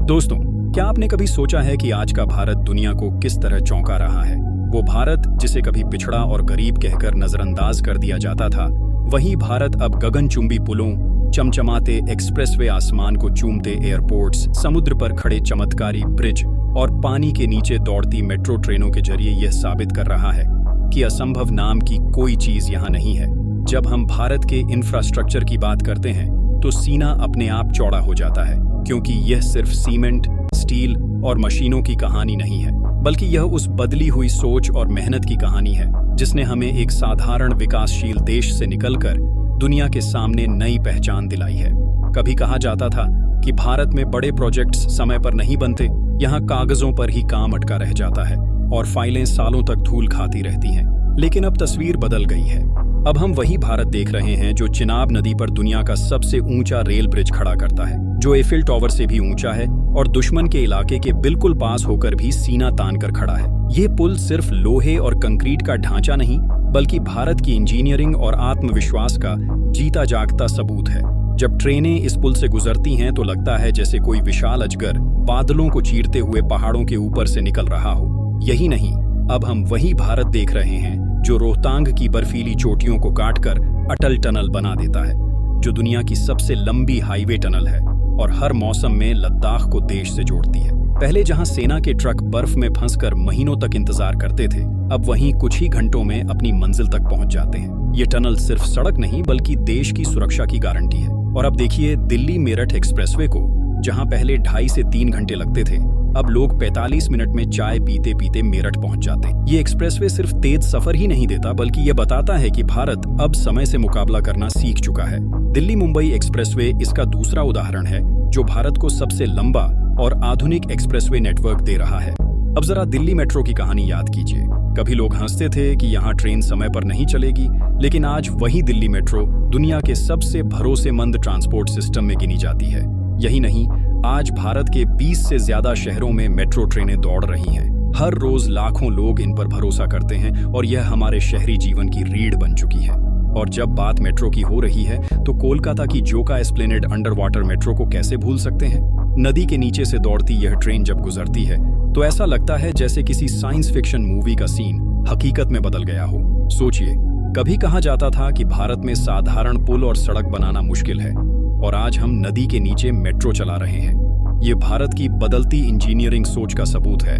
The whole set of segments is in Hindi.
दोस्तों, क्या आपने कभी सोचा है कि आज का भारत दुनिया को किस तरह चौंका रहा है? वो भारत जिसे कभी पिछड़ा और गरीब कहकर नजरअंदाज कर दिया जाता था, वही भारत अब गगनचुंबी पुलों, चमचमाते एक्सप्रेसवे, आसमान को चूमते एयरपोर्ट्स, समुद्र पर खड़े चमत्कारी ब्रिज और पानी के नीचे दौड़ती मेट्रो ट्रेनों के जरिए यह साबित कर रहा है कि असंभव नाम की कोई चीज यहाँ नहीं है। जब हम भारत के इंफ्रास्ट्रक्चर की बात करते हैं तो सीना अपने आप चौड़ा हो जाता है, क्योंकि यह सिर्फ सीमेंट, स्टील और मशीनों की कहानी नहीं है, बल्कि यह उस बदली हुई सोच और मेहनत की कहानी है जिसने हमें एक साधारण विकासशील देश से निकलकर दुनिया के सामने नई पहचान दिलाई है। कभी कहा जाता था कि भारत में बड़े प्रोजेक्ट्स समय पर नहीं बनते, यहाँ कागजों पर ही काम अटका रह जाता है और फाइलें सालों तक धूल खाती रहती हैं। लेकिन अब तस्वीर बदल गई है। अब हम वही भारत देख रहे हैं जो चिनाब नदी पर दुनिया का सबसे ऊंचा रेल ब्रिज खड़ा करता है, जो एफिल टावर से भी ऊंचा है और दुश्मन के इलाके के बिल्कुल पास होकर भी सीना तान कर खड़ा है। ये पुल सिर्फ लोहे और कंक्रीट का ढांचा नहीं, बल्कि भारत की इंजीनियरिंग और आत्मविश्वास का जीता जागता सबूत है। जब ट्रेनें इस पुल से गुजरती हैं तो लगता है जैसे कोई विशाल अजगर बादलों को चीरते हुए पहाड़ों के ऊपर से निकल रहा हो। यही नहीं, अब हम वही भारत देख रहे हैं जो रोहतांग की बर्फीली चोटियों को काटकर अटल टनल बना देता है, जो दुनिया की सबसे लंबी हाईवे टनल है और हर मौसम में लद्दाख को देश से जोड़ती है। पहले जहां सेना के ट्रक बर्फ में फंसकर महीनों तक इंतजार करते थे, अब वहीं कुछ ही घंटों में अपनी मंजिल तक पहुंच जाते हैं। ये टनल सिर्फ सड़क नहीं, बल्कि देश की सुरक्षा की गारंटी है। और अब देखिए दिल्ली मेरठ एक्सप्रेसवे को, जहां पहले 2.5 से 3 घंटे लगते थे, अब लोग 45 मिनट में चाय पीते पीते मेरठ पहुंच जाते हैं। ये एक्सप्रेसवे सिर्फ तेज सफर ही नहीं देता, बल्कि ये बताता है कि भारत अब समय से मुकाबला करना सीख चुका है। दिल्ली मुंबई एक्सप्रेसवे इसका दूसरा उदाहरण है, जो भारत को सबसे लंबा और आधुनिक एक्सप्रेसवे नेटवर्क दे रहा है। अब जरा दिल्ली मेट्रो की कहानी याद कीजिए। कभी लोग हंसते थे कि यहाँ ट्रेन समय पर नहीं चलेगी, लेकिन आज वही दिल्ली मेट्रो दुनिया के सबसे भरोसेमंद ट्रांसपोर्ट सिस्टम में गिनी जाती है। यही नहीं, आज भारत के 20 से ज्यादा शहरों में मेट्रो ट्रेनें दौड़ रही हैं। हर रोज लाखों लोग इन पर भरोसा करते हैं और यह हमारे शहरी जीवन की रीढ़ बन चुकी है। और जब बात मेट्रो की हो रही है तो कोलकाता की जोका एस्प्लेनेड अंडर वाटर मेट्रो को कैसे भूल सकते हैं? नदी के नीचे से दौड़ती यह ट्रेन जब गुजरती है तो ऐसा लगता है जैसे किसी साइंस फिक्शन मूवी का सीन हकीकत में बदल गया हो। सोचिए, कभी कहा जाता था कि भारत में साधारण पुल और सड़क बनाना मुश्किल है, और आज हम नदी के नीचे मेट्रो चला रहे हैं। ये भारत की बदलती इंजीनियरिंग सोच का सबूत है।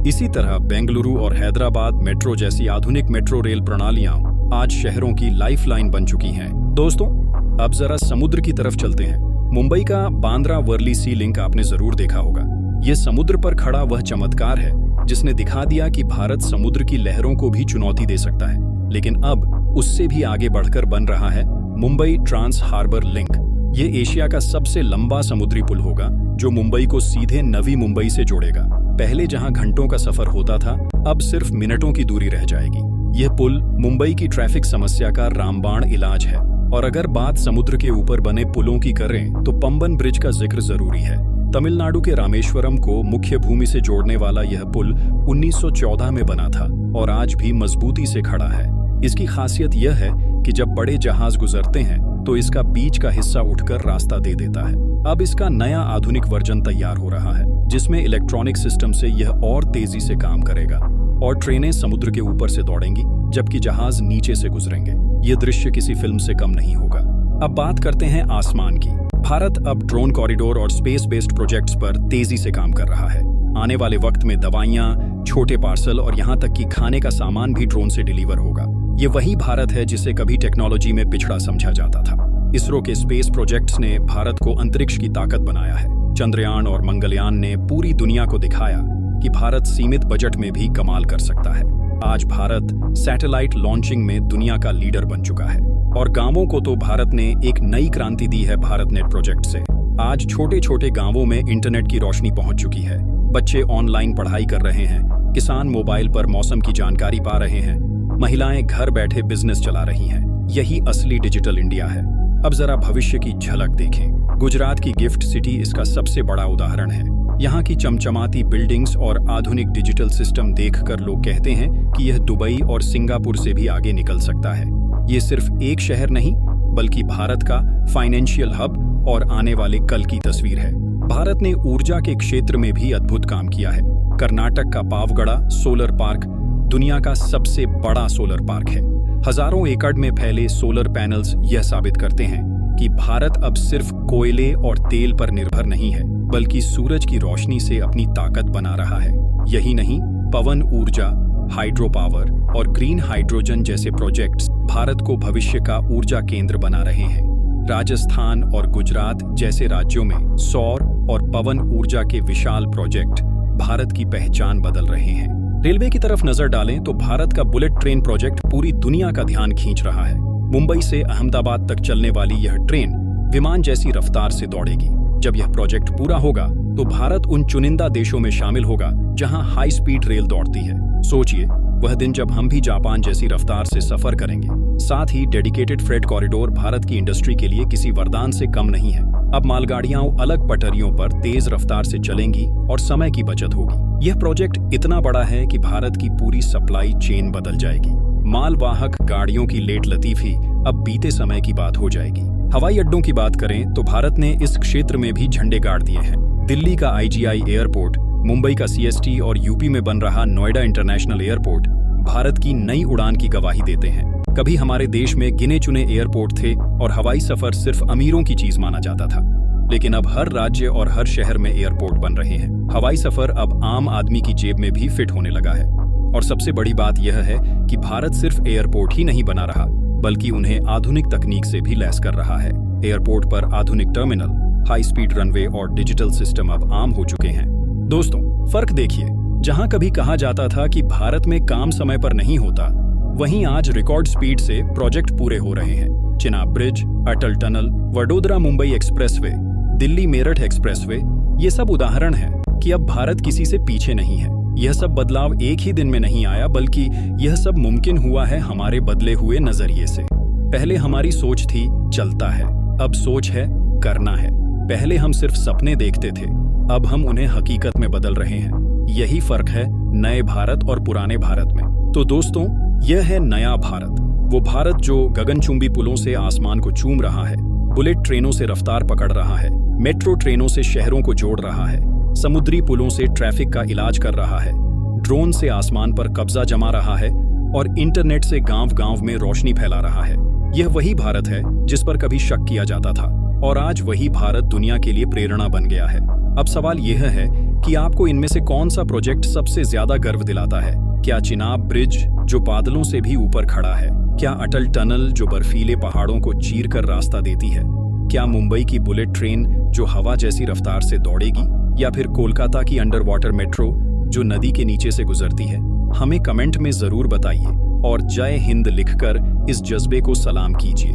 इसी तरह बेंगलुरु और हैदराबाद मेट्रो जैसी आधुनिक मेट्रो रेल प्रणालियां आज शहरों की लाइफलाइन बन चुकी हैं। दोस्तों, अब जरा समुद्र की तरफ चलते हैं। मुंबई का बांद्रा वर्ली सी लिंक आपने जरूर देखा होगा। ये समुद्र पर खड़ा वह चमत्कार है जिसने दिखा दिया कि भारत समुद्र की लहरों को भी चुनौती दे सकता है। लेकिन अब उससे भी आगे बढ़कर बन रहा है मुंबई ट्रांस हार्बर लिंक। ये एशिया का सबसे लंबा समुद्री पुल होगा, जो मुंबई को सीधे नवी मुंबई से जोड़ेगा। पहले जहां घंटों का सफर होता था, अब सिर्फ मिनटों की दूरी रह जाएगी। यह पुल मुंबई की ट्रैफिक समस्या का रामबाण इलाज है। और अगर बात समुद्र के ऊपर बने पुलों की करें तो पंबन ब्रिज का जिक्र जरूरी है। तमिलनाडु के रामेश्वरम को मुख्य भूमि से जोड़ने वाला यह पुल 1914 में बना था और आज भी मजबूती से खड़ा है। इसकी खासियत यह है कि जब बड़े जहाज गुजरते हैं तो इसका बीच का हिस्सा उठकर रास्ता दे देता है। अब इसका नया आधुनिक वर्जन तैयार हो रहा है, जिसमें इलेक्ट्रॉनिक सिस्टम से यह और तेजी से काम करेगा और ट्रेनें समुद्र के ऊपर से दौड़ेंगी जबकि जहाज नीचे से गुजरेंगे। ये दृश्य किसी फिल्म से कम नहीं होगा। अब बात करते हैं आसमान की। भारत अब ड्रोन कॉरिडोर और स्पेस बेस्ड प्रोजेक्ट्स पर तेजी से काम कर रहा है। आने वाले वक्त में दवाइयां, छोटे पार्सल और यहाँ तक कि खाने का सामान भी ड्रोन से डिलीवर होगा। ये वही भारत है जिसे कभी टेक्नोलॉजी में पिछड़ा समझा जाता था। इसरो के स्पेस प्रोजेक्ट्स ने भारत को अंतरिक्ष की ताकत बनाया है। चंद्रयान और मंगलयान ने पूरी दुनिया को दिखाया कि भारत सीमित बजट में भी कमाल कर सकता है। आज भारत सैटेलाइट लॉन्चिंग में दुनिया का लीडर बन चुका है और गांवों को तो भारत ने एक नई क्रांति दी है भारत नेट प्रोजेक्ट से। आज छोटे छोटे गांवों में इंटरनेट की रोशनी पहुंच चुकी है। बच्चे ऑनलाइन पढ़ाई कर रहे हैं, किसान मोबाइल पर मौसम की जानकारी पा रहे हैं, महिलाएं घर बैठे बिजनेस चला रही हैं। यही असली डिजिटल इंडिया है। अब जरा भविष्य की झलक देखें। गुजरात की गिफ्ट सिटी इसका सबसे बड़ा उदाहरण है। यहाँ की चमचमाती बिल्डिंग्स और आधुनिक डिजिटल सिस्टम देखकर लोग कहते हैं कि यह दुबई और सिंगापुर से भी आगे निकल सकता है। ये सिर्फ एक शहर नहीं, बल्कि भारत का फाइनेंशियल हब और आने वाले कल की तस्वीर है। भारत ने ऊर्जा के क्षेत्र में भी अद्भुत काम किया है। कर्नाटक का पावगड़ा सोलर पार्क दुनिया का सबसे बड़ा सोलर पार्क है। हजारों एकड़ में फैले सोलर पैनल्स यह साबित करते हैं कि भारत अब सिर्फ कोयले और तेल पर निर्भर नहीं है, बल्कि सूरज की रोशनी से अपनी ताकत बना रहा है। यही नहीं, पवन ऊर्जा, हाइड्रो पावर और ग्रीन हाइड्रोजन जैसे प्रोजेक्ट्स भारत को भविष्य का ऊर्जा केंद्र बना रहे हैं। राजस्थान और गुजरात जैसे राज्यों में सौर और पवन ऊर्जा के विशाल प्रोजेक्ट भारत की पहचान बदल रहे हैं। रेलवे की तरफ नजर डालें तो भारत का बुलेट ट्रेन प्रोजेक्ट पूरी दुनिया का ध्यान खींच रहा है। मुंबई से अहमदाबाद तक चलने वाली यह ट्रेन विमान जैसी रफ्तार से दौड़ेगी। जब यह प्रोजेक्ट पूरा होगा तो भारत उन चुनिंदा देशों में शामिल होगा जहां हाई स्पीड रेल दौड़ती है। सोचिए, वह दिन जब हम भी जापान जैसी रफ्तार से सफर करेंगे। साथ ही डेडिकेटेड फ्रेट कॉरिडोर भारत की इंडस्ट्री के लिए किसी वरदान से कम नहीं है। अब मालगाड़ियां अलग पटरियों पर तेज रफ्तार से चलेंगी और समय की बचत होगी। यह प्रोजेक्ट इतना बड़ा है कि भारत की पूरी सप्लाई चेन बदल जाएगी। मालवाहक गाड़ियों की लेट लतीफी अब बीते समय की बात हो जाएगी। हवाई अड्डों की बात करें तो भारत ने इस क्षेत्र में भी झंडे गाड़ दिए हैं। दिल्ली का IGI एयरपोर्ट, मुंबई का CST और यूपी में बन रहा नोएडा इंटरनेशनल एयरपोर्ट भारत की नई उड़ान की गवाही देते हैं। कभी हमारे देश में गिने चुने एयरपोर्ट थे और हवाई सफर सिर्फ अमीरों की चीज माना जाता था, लेकिन अब हर राज्य और हर शहर में एयरपोर्ट बन रहे हैं। हवाई सफर अब आम आदमी की जेब में भी फिट होने लगा है। और सबसे बड़ी बात यह है कि भारत सिर्फ एयरपोर्ट ही नहीं बना रहा, बल्कि उन्हें आधुनिक तकनीक से भी लैस कर रहा है। एयरपोर्ट पर आधुनिक टर्मिनल, हाई स्पीड रनवे और डिजिटल सिस्टम अब आम हो चुके हैं। दोस्तों, फर्क देखिए, जहां कभी कहा जाता था कि भारत में काम समय पर नहीं होता, वहीं आज रिकॉर्ड स्पीड से प्रोजेक्ट पूरे हो रहे हैं। Chenab bridge, Atal tunnel, Vadodara Mumbai expressway, Delhi Meerut expressway, ये सब उदाहरण है कि अब भारत किसी से पीछे नहीं है। यह सब बदलाव एक ही दिन में नहीं आया, बल्कि यह सब मुमकिन हुआ है हमारे बदले हुए नजरिए से। पहले हमारी सोच थी चलता है, अब सोच है करना है। पहले हम सिर्फ सपने देखते थे, अब हम उन्हें हकीकत में बदल रहे हैं। यही फर्क है नए भारत और पुराने भारत में। तो दोस्तों, यह है नया भारत, वो भारत जो गगनचुंबी पुलों से आसमान को चूम रहा है, बुलेट ट्रेनों से रफ्तार पकड़ रहा है, मेट्रो ट्रेनों से शहरों को जोड़ रहा है, समुद्री पुलों से ट्रैफिक का इलाज कर रहा है, ड्रोन से आसमान पर कब्जा जमा रहा है और इंटरनेट से गांव-गांव में रोशनी फैला रहा है। यह वही भारत है जिस पर कभी शक किया जाता था, और आज वही भारत दुनिया के लिए प्रेरणा बन गया है। अब सवाल यह है कि आपको इनमें से कौन सा प्रोजेक्ट सबसे ज्यादा गर्व दिलाता है? क्या चिनाब ब्रिज जो बादलों से भी ऊपर खड़ा है? क्या अटल टनल जो बर्फीले पहाड़ों को चीर कर रास्ता देती है? क्या मुंबई की बुलेट ट्रेन जो हवा जैसी रफ्तार से दौड़ेगी? या फिर कोलकाता की अंडर वाटर मेट्रो जो नदी के नीचे से गुजरती है? हमें कमेंट में जरूर बताइए और जय हिंद लिखकर इस जज्बे को सलाम कीजिए।